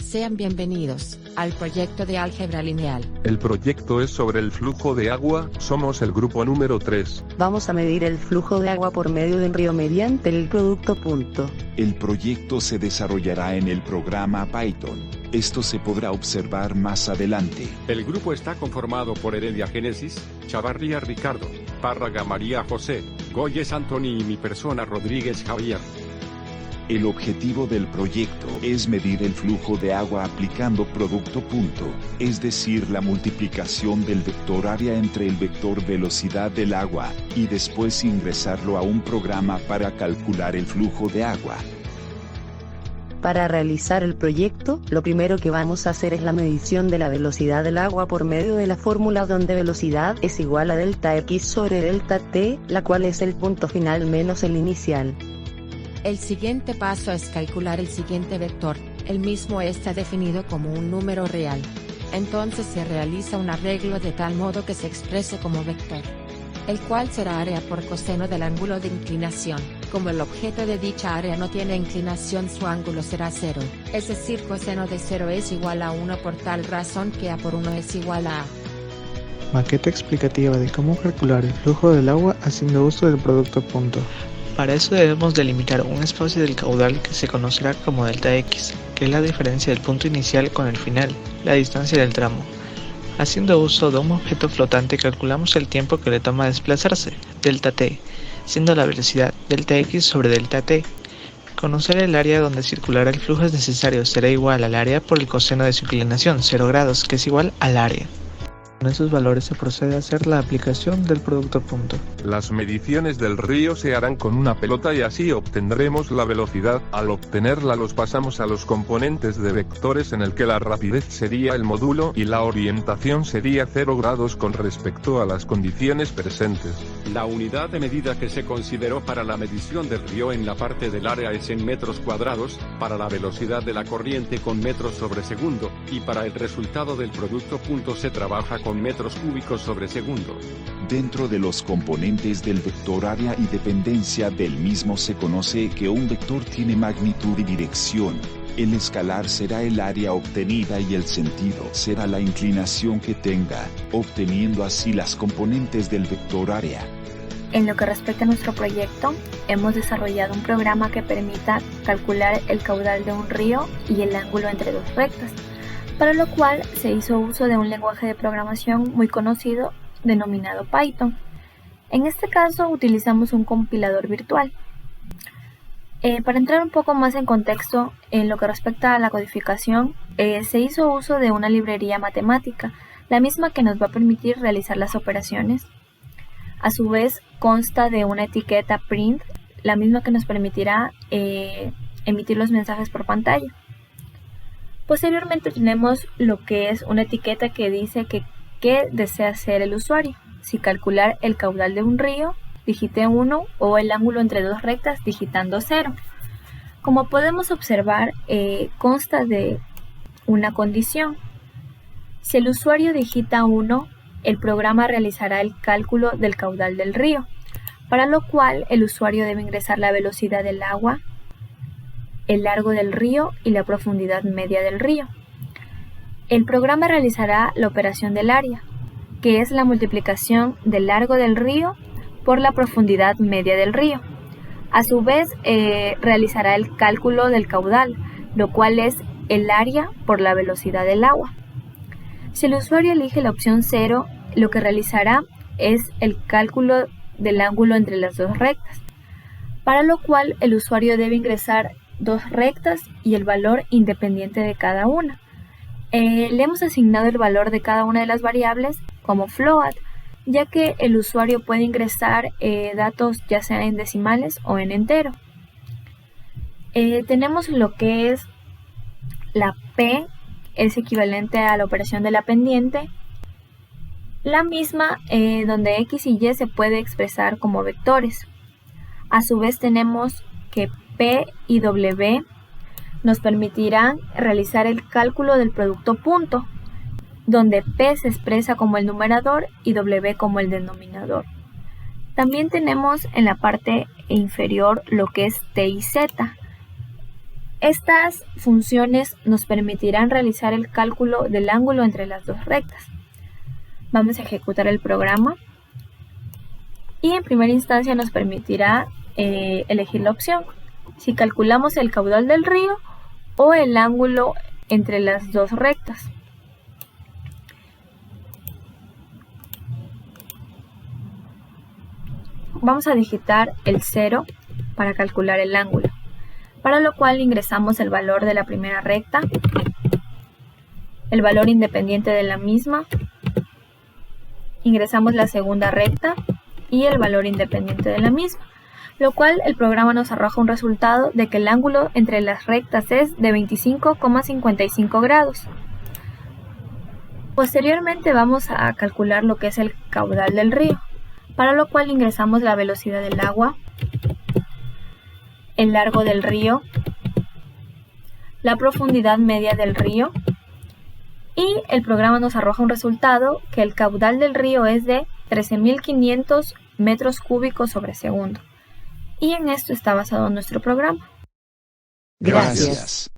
Sean bienvenidos al proyecto de álgebra lineal. El proyecto es sobre el flujo de agua, somos el grupo número 3. Vamos a medir el flujo de agua por medio de un río mediante el producto punto. El proyecto se desarrollará en el programa Python. Esto se podrá observar más adelante. El grupo está conformado por Heredia Génesis, Chavarría Ricardo, Párraga María José, Goyes Antoni y mi persona Rodríguez Javier. El objetivo del proyecto es medir el flujo de agua aplicando producto punto, es decir, la multiplicación del vector área entre el vector velocidad del agua, y después ingresarlo a un programa para calcular el flujo de agua. Para realizar el proyecto, lo primero que vamos a hacer es la medición de la velocidad del agua por medio de la fórmula donde velocidad es igual a delta x sobre delta t, la cual es el punto final menos el inicial. El siguiente paso es calcular el siguiente vector, el mismo está definido como un número real. Entonces se realiza un arreglo de tal modo que se exprese como vector, el cual será área por coseno del ángulo de inclinación. Como el objeto de dicha área no tiene inclinación, su ángulo será 0, es decir, coseno de 0 es igual a 1 por tal razón que A por 1 es igual a A. Maqueta explicativa de cómo calcular el flujo del agua haciendo uso del producto punto. Para eso debemos delimitar un espacio del caudal que se conocerá como delta x, que es la diferencia del punto inicial con el final, la distancia del tramo. Haciendo uso de un objeto flotante calculamos el tiempo que le toma desplazarse, delta t, siendo la velocidad delta x sobre delta t. Conocer el área donde circulará el flujo es necesario, será igual al área por el coseno de su inclinación, 0 grados, que es igual al área. Con esos valores se procede a hacer la aplicación del producto punto. Las mediciones del río se harán con una pelota y así obtendremos la velocidad. Al obtenerla los pasamos a los componentes de vectores en el que la rapidez sería el módulo y la orientación sería 0 grados con respecto a las condiciones presentes. La unidad de medida que se consideró para la medición del río en la parte del área es en metros cuadrados, para la velocidad de la corriente con metros sobre segundo, y para el resultado del producto punto se trabaja con metros cúbicos sobre segundo. Dentro de los componentes del vector área y dependencia del mismo se conoce que un vector tiene magnitud y dirección. El escalar será el área obtenida y el sentido será la inclinación que tenga, obteniendo así las componentes del vector área. En lo que respecta a nuestro proyecto, hemos desarrollado un programa que permita calcular el caudal de un río y el ángulo entre dos rectas, para lo cual se hizo uso de un lenguaje de programación muy conocido denominado Python. En este caso utilizamos un compilador virtual. Para entrar un poco más en contexto en lo que respecta a la codificación, se hizo uso de una librería matemática, la misma que nos va a permitir realizar las operaciones. A su vez consta de una etiqueta print, la misma que nos permitirá emitir los mensajes por pantalla. Posteriormente tenemos lo que es una etiqueta que dice qué desea hacer el usuario, si calcular el caudal de un río, digite 1 o el ángulo entre dos rectas digitando 0. Como podemos observar, consta de una condición. Si el usuario digita 1, el programa realizará el cálculo del caudal del río, para lo cual el usuario debe ingresar la velocidad del agua, el largo del río y la profundidad media del río. El programa realizará la operación del área, que es la multiplicación del largo del río por la profundidad media del río. A su vez, realizará el cálculo del caudal, lo cual es el área por la velocidad del agua. Si el usuario elige la opción 0, lo que realizará es el cálculo del ángulo entre las dos rectas, para lo cual el usuario debe ingresar dos rectas y el valor independiente de cada una. Le hemos asignado el valor de cada una de las variables como float, ya que el usuario puede ingresar datos ya sea en decimales o en entero. Tenemos lo que es la P, es equivalente a la operación de la pendiente, la misma donde X y Y se puede expresar como vectores. A su vez tenemos que P y W nos permitirán realizar el cálculo del producto punto, donde P se expresa como el numerador y W como el denominador. También tenemos en la parte inferior lo que es T y Z. Estas funciones nos permitirán realizar el cálculo del ángulo entre las dos rectas. Vamos a ejecutar el programa y en primera instancia nos permitirá elegir la opción si calculamos el caudal del río o el ángulo entre las dos rectas. Vamos a digitar el 0 para calcular el ángulo, para lo cual ingresamos el valor de la primera recta, el valor independiente de la misma, ingresamos la segunda recta y el valor independiente de la misma, lo cual el programa nos arroja un resultado de que el ángulo entre las rectas es de 25,55 grados. Posteriormente vamos a calcular lo que es el caudal del río, para lo cual ingresamos la velocidad del agua, el largo del río, la profundidad media del río y el programa nos arroja un resultado que el caudal del río es de 13.500 metros cúbicos sobre segundo. Y en esto está basado nuestro programa. Gracias.